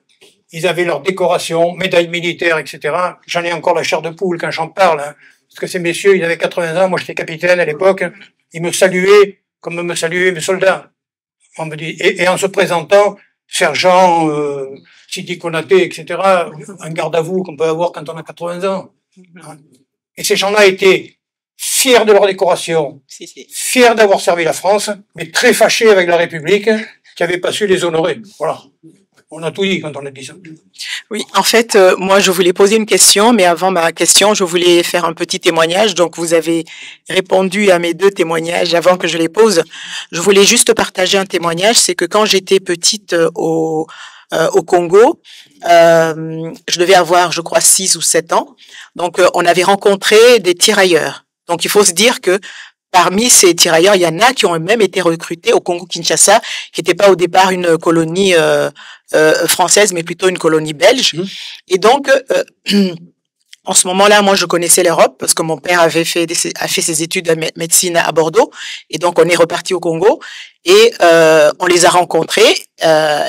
ils avaient leur décoration, médaille militaire, etc. J'en ai encore la chair de poule quand j'en parle, hein, parce que ces messieurs, ils avaient 80 ans, moi j'étais capitaine à l'époque, ils me saluaient comme me saluaient mes soldats. On me dit, et en se présentant, sergent, Sidi Konaté, etc., un garde à vous qu'on peut avoir quand on a 80 ans. Et ces gens-là étaient fiers de leur décoration, fiers d'avoir servi la France, mais très fâchés avec la République qui n'avait pas su les honorer. Voilà. On a tout dit quand on a dit ça. Oui, en fait, moi, je voulais poser une question, mais avant ma question, je voulais faire un petit témoignage. Donc, vous avez répondu à mes 2 témoignages avant que je les pose. Je voulais juste partager un témoignage. C'est que quand j'étais petite au Congo, je devais avoir, je crois, 6 ou 7 ans. Donc, on avait rencontré des tirailleurs. Donc, il faut se dire que parmi ces tirailleurs, il y en a qui ont même été recrutés au Congo-Kinshasa, qui n'était pas au départ une colonie française, mais plutôt une colonie belge. Et donc, en ce moment-là, moi, je connaissais l'Europe parce que mon père a fait ses études de médecine à Bordeaux. Et donc, on est reparti au Congo et on les a rencontrés.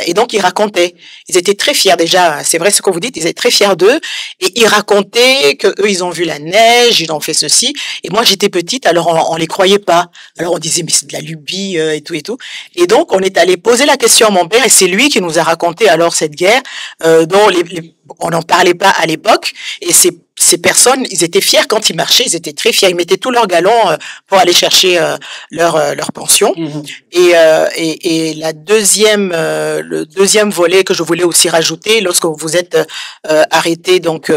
Et donc, ils racontaient. Ils étaient très fiers déjà. C'est vrai ce que vous dites. Ils étaient très fiers d'eux. Et ils racontaient que eux, ils ont vu la neige, ils ont fait ceci. Et moi, j'étais petite, alors on les croyait pas. Alors, on disait, mais c'est de la lubie et tout et tout. Et donc, on est allé poser la question à mon père et c'est lui qui nous a raconté alors cette guerre dont on n'en parlait pas à l'époque. Et ces personnes, ils étaient fiers quand ils marchaient, ils étaient très fiers. Ils mettaient tous leurs galons pour aller chercher leur pension. Et la le deuxième volet que je voulais aussi rajouter, lorsque vous êtes arrêté donc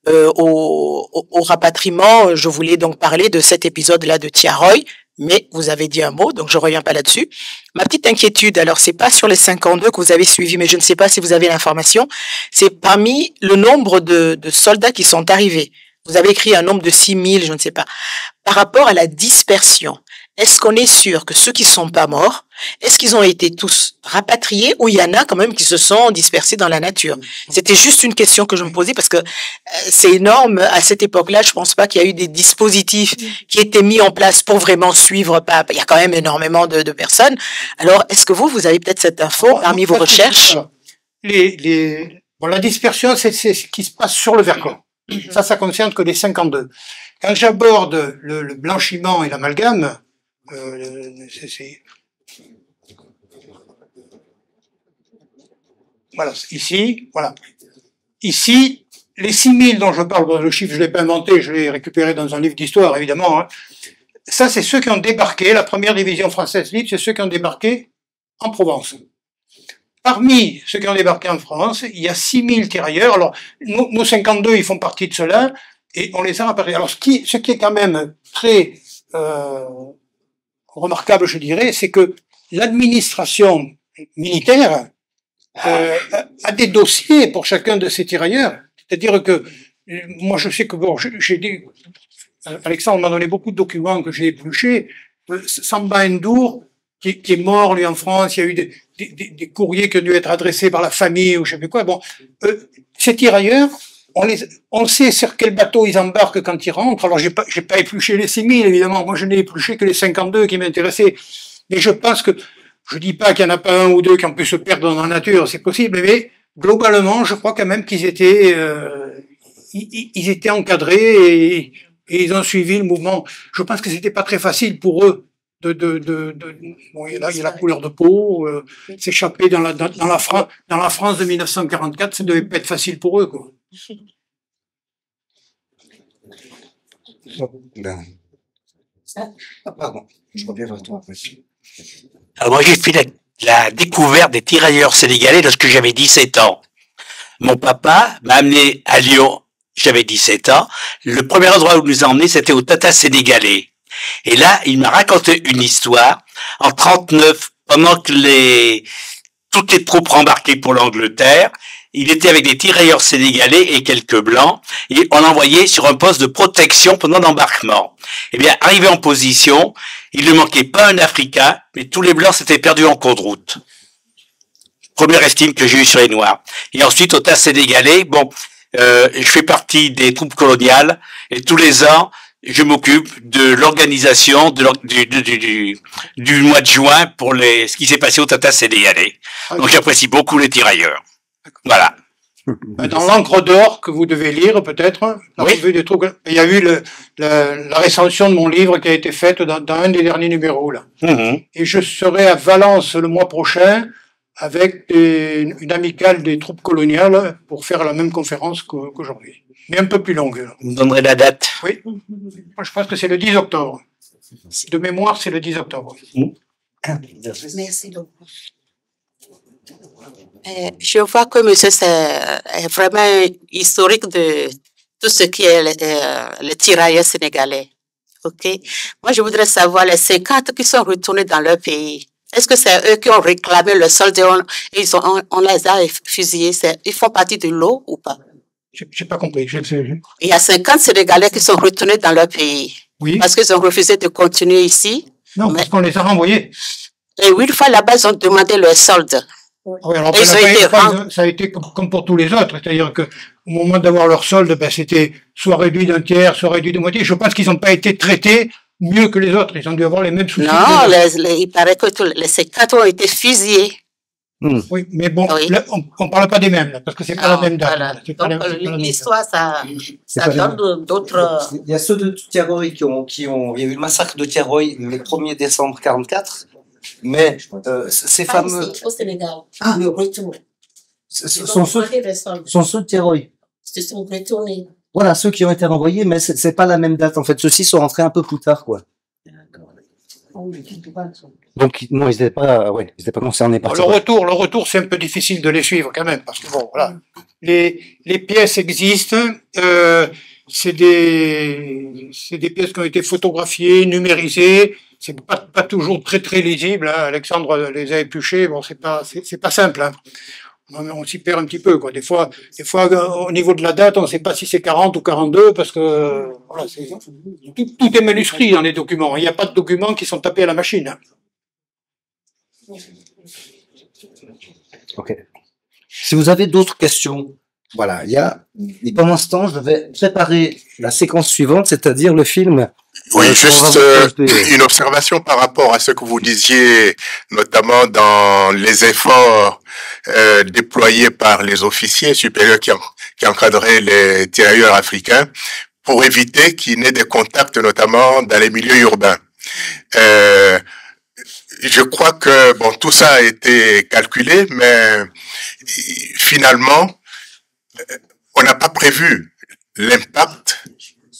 au rapatriement, je voulais donc parler de cet épisode-là de Tiaroy. Mais vous avez dit un mot, donc je reviens pas là-dessus. Ma petite inquiétude, alors c'est pas sur les 52 que vous avez suivis, mais je ne sais pas si vous avez l'information, c'est parmi le nombre de soldats qui sont arrivés. Vous avez écrit un nombre de 6000, je ne sais pas. Par rapport à la dispersion, est-ce qu'on est sûr que ceux qui sont pas morts, est-ce qu'ils ont été tous rapatriés ou il y en a quand même qui se sont dispersés dans la nature? C'était juste une question que je me posais parce que c'est énorme. À cette époque-là, je pense pas qu'il y a eu des dispositifs qui étaient mis en place pour vraiment suivre. Il y a quand même énormément de personnes. Alors, est-ce que vous avez peut-être cette info parmi vos recherches? Bon, la dispersion, c'est ce qui se passe sur le Vercors. Ça concerne que les 52. Quand j'aborde le blanchiment et l'amalgame, voilà, ici, voilà. Ici, les 6000 dont je parle, le chiffre je l'ai pas inventé, je l'ai récupéré dans un livre d'histoire, évidemment, hein. Ça, c'est ceux qui ont débarqué, la première division française libre, c'est ceux qui ont débarqué en Provence. Parmi ceux qui ont débarqué en France, il y a 6000 tirailleurs. Alors, nos 52, ils font partie de cela, et on les a rapatriés. Alors, ce qui est quand même très remarquable, je dirais, c'est que l'administration militaire a des dossiers pour chacun de ces tirailleurs. C'est-à-dire que, moi, je sais que, bon, Alexandre m'a donné beaucoup de documents que j'ai épluchés. Samba Ndour, qui est mort, lui, en France, il y a eu des courriers qui ont dû être adressés par la famille ou je sais pas quoi. Bon, ces tirailleurs, on sait sur quel bateau ils embarquent quand ils rentrent. Alors, j'ai pas épluché les 6000, évidemment. Moi, je n'ai épluché que les 52 qui m'intéressaient. Mais je pense que, je dis pas qu'il y en a pas un ou deux qui ont pu se perdre dans la nature, c'est possible, mais globalement, je crois quand même qu'ils étaient, ils étaient encadrés et ils ont suivi le mouvement. Je pense que c'était pas très facile pour eux bon, il y a la couleur de peau, s'échapper dans la France de 1944, ça devait pas être facile pour eux, quoi. Pardon, je reviens vers toi. Alors moi, j'ai fait la découverte des tirailleurs sénégalais lorsque j'avais 17 ans. Mon papa m'a amené à Lyon, j'avais 17 ans. Le premier endroit où il nous a emmenés, c'était au Tata sénégalais. Et là, il m'a raconté une histoire. En 39, pendant que toutes les troupes rembarquaient pour l'Angleterre, il était avec des tirailleurs sénégalais et quelques blancs, et on l'envoyait sur un poste de protection pendant l'embarquement. Eh bien, arrivé en position, il ne manquait pas un Africain, mais tous les blancs s'étaient perdus en cours de route. Première estime que j'ai eue sur les Noirs. Et ensuite, au tas sénégalais, bon, je fais partie des troupes coloniales, et tous les ans, je m'occupe de l'organisation du mois de juin pour ce qui s'est passé au Tata sénégalais. Donc j'apprécie beaucoup les tirailleurs. Voilà. Dans l'encre d'or que vous devez lire peut-être, oui. Il y a eu la recension de mon livre qui a été faite dans un des derniers numéros là. Et je serai à Valence le mois prochain avec une amicale des troupes coloniales pour faire la même conférence qu'aujourd'hui. Mais un peu plus longue. Vous me donnerez la date? Oui. Moi, je pense que c'est le 10 octobre. De mémoire, c'est le 10 octobre. Merci beaucoup. Je vois que monsieur, c'est vraiment historique de tout ce qui est les tirailleurs sénégalais. OK? Moi, je voudrais savoir les 50 qui sont retournés dans leur pays. Est-ce que c'est eux qui ont réclamé le solde et on les a fusillés? Ils font partie de l'eau ou pas? J'ai pas compris. Il y a 50 Sénégalais qui sont retournés dans leur pays. Oui. Parce qu'ils ont refusé de continuer ici. Non, parce qu'on les a renvoyés. Et 8 fois là-bas, ils ont demandé le solde. Oui, alors ça a été comme pour tous les autres. C'est-à-dire que au moment d'avoir leur solde, ben, c'était soit réduit d'un tiers, soit réduit de moitié. Je pense qu'ils n'ont pas été traités mieux que les autres. Ils ont dû avoir les mêmes soucis. Non, il paraît que les 50 ont été fusillés. Oui, mais bon, oui. Là, on parle pas des mêmes, là, parce que c'est pas la même date. Voilà. Donc, l'histoire, ça donne d'autres... Il y a ceux de Tiaroy il y a eu le massacre de Tiaroy le 1er décembre 44, mais ces fameux... Ici, au Sénégal, le retour. Sont ceux de Tiaroy. Ils se sont retournés. Voilà, ceux qui ont été renvoyés, mais c'est pas la même date. En fait, ceux-ci sont rentrés un peu plus tard, quoi. Donc, non, ils n'étaient pas, ouais, ils étaient pas concernés par Le ça. retour, c'est un peu difficile de les suivre quand même, parce que bon, voilà. Les pièces existent, c'est des pièces qui ont été photographiées, numérisées, c'est pas toujours très lisible, hein. Alexandre les a épluchées, bon, c'est pas simple, hein. On s'y perd un petit peu, quoi. Des fois, au niveau de la date, on ne sait pas si c'est 40 ou 42, parce que, voilà, tout est manuscrit dans les documents. Il n'y a pas de documents qui sont tapés à la machine, hein. Ok. Si vous avez d'autres questions, voilà, et pendant ce temps, je vais préparer la séquence suivante, c'est-à-dire le film. Oui, juste une observation par rapport à ce que vous disiez, notamment dans les efforts déployés par les officiers supérieurs qui encadraient les tirailleurs africains pour éviter qu'il n'y ait des contacts, notamment dans les milieux urbains. Je crois que bon, tout ça a été calculé, mais finalement, on n'a pas prévu l'impact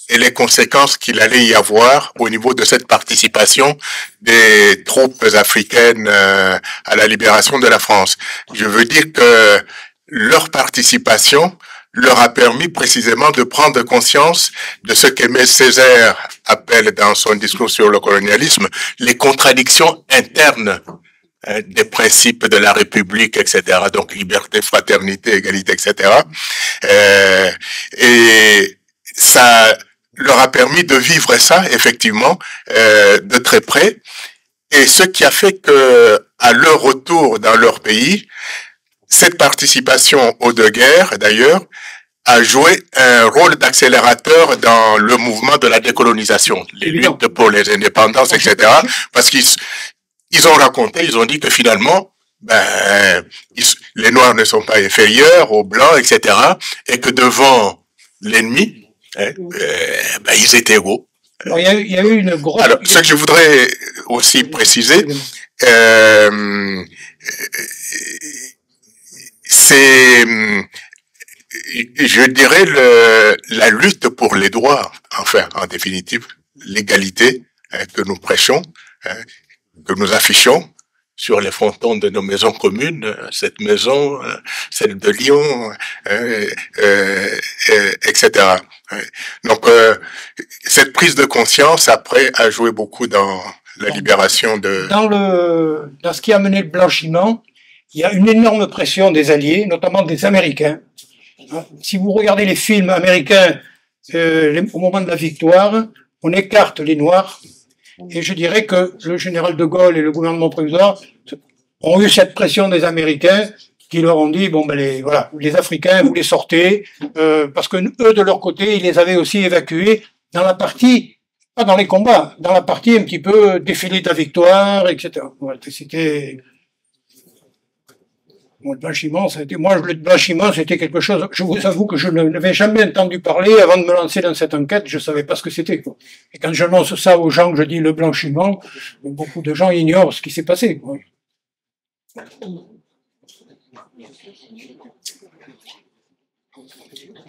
et les conséquences qu'il allait y avoir au niveau de cette participation des troupes africaines à la libération de la France. Je veux dire que leur participation leur a permis précisément de prendre conscience de ce qu'Aimé Césaire appelle dans son discours sur le colonialisme les contradictions internes des principes de la République, etc. Donc liberté, fraternité, égalité, etc. Et ça leur a permis de vivre ça, effectivement, de très près. Et ce qui a fait que, à leur retour dans leur pays, cette participation aux deux guerres, d'ailleurs, a joué un rôle d'accélérateur dans le mouvement de la décolonisation, les luttes pour les indépendances, etc. Parce qu'ils ont raconté, ils ont dit que finalement, les Noirs ne sont pas inférieurs aux Blancs, etc. Et que devant l'ennemi, ils étaient égaux. Alors, il y a eu une grosse... Alors, ce que je voudrais aussi préciser, c'est, je dirais, la lutte pour les droits, enfin, en définitive, l'égalité que nous prêchons, que nous affichons sur les frontons de nos maisons communes, cette maison, celle de Lyon, etc. Donc, cette prise de conscience, après, a joué beaucoup dans la libération de... Dans ce qui a mené le blanchiment, il y a une énorme pression des Alliés, notamment des Américains. Si vous regardez les films américains au moment de la victoire, on écarte les Noirs. Et je dirais que le général de Gaulle et le gouvernement provisoire ont eu cette pression des Américains qui leur ont dit, bon, les Africains, vous les sortez, parce que eux, de leur côté, ils les avaient aussi évacués dans la partie, pas dans les combats, dans la partie un petit peu défilé de la victoire, etc. Voilà, c'était... Bon, le blanchiment, c'était quelque chose, je vous avoue que je n'avais jamais entendu parler avant de me lancer dans cette enquête, je savais pas ce que c'était, quoi. Et quand j'annonce ça aux gens, que je dis le blanchiment, beaucoup de gens ignorent ce qui s'est passé, quoi.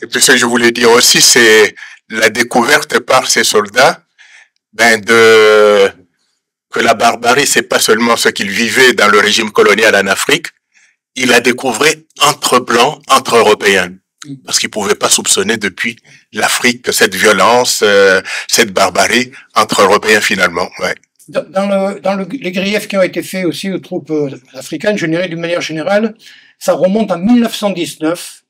Et puis ce que je voulais dire aussi, c'est la découverte par ces soldats, que la barbarie, c'est pas seulement ce qu'ils vivaient dans le régime colonial en Afrique, ils la découvraient entre Blancs, entre Européens. Parce qu'ils pouvaient pas soupçonner depuis l'Afrique cette violence, cette barbarie entre Européens finalement, ouais. Les griefs qui ont été faits aussi aux troupes africaines, je dirais d'une manière générale, ça remonte en 1919.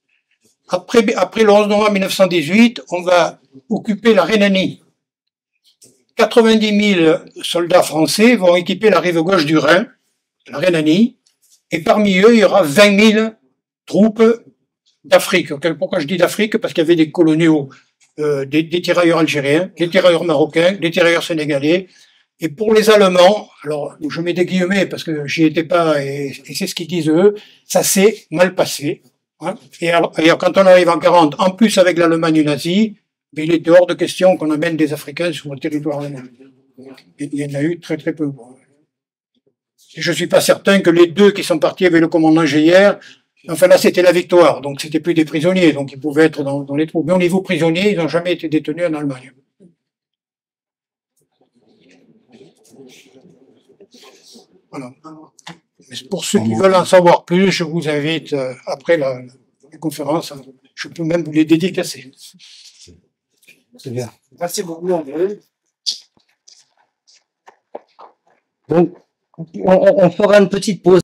Après le 11 novembre 1918, on va occuper la Rhénanie. 90 000 soldats français vont équiper la rive gauche du Rhin, la Rhénanie, et parmi eux, il y aura 20 000 troupes d'Afrique. Pourquoi je dis d'Afrique? Parce qu'il y avait des coloniaux, des tirailleurs algériens, des tirailleurs marocains, des tirailleurs sénégalais. Et pour les Allemands, alors je mets des guillemets parce que j'y étais pas et c'est ce qu'ils disent eux, ça s'est mal passé. Hein. Et alors, quand on arrive en 40, en plus avec l'Allemagne nazie, il était hors de question qu'on amène des Africains sur le territoire allemand. Il y en a eu très peu. Et je suis pas certain que les deux qui sont partis avec le commandant Geyer Enfin là, c'était la victoire, donc c'était plus des prisonniers, donc ils pouvaient être dans les troupes. Mais au niveau prisonnier, ils n'ont jamais été détenus en Allemagne. Voilà. Mais pour ceux qui veulent en savoir plus, je vous invite, après la conférence, je peux même vous les dédicacer. C'est bien. Merci beaucoup, André. Donc, on fera une petite pause.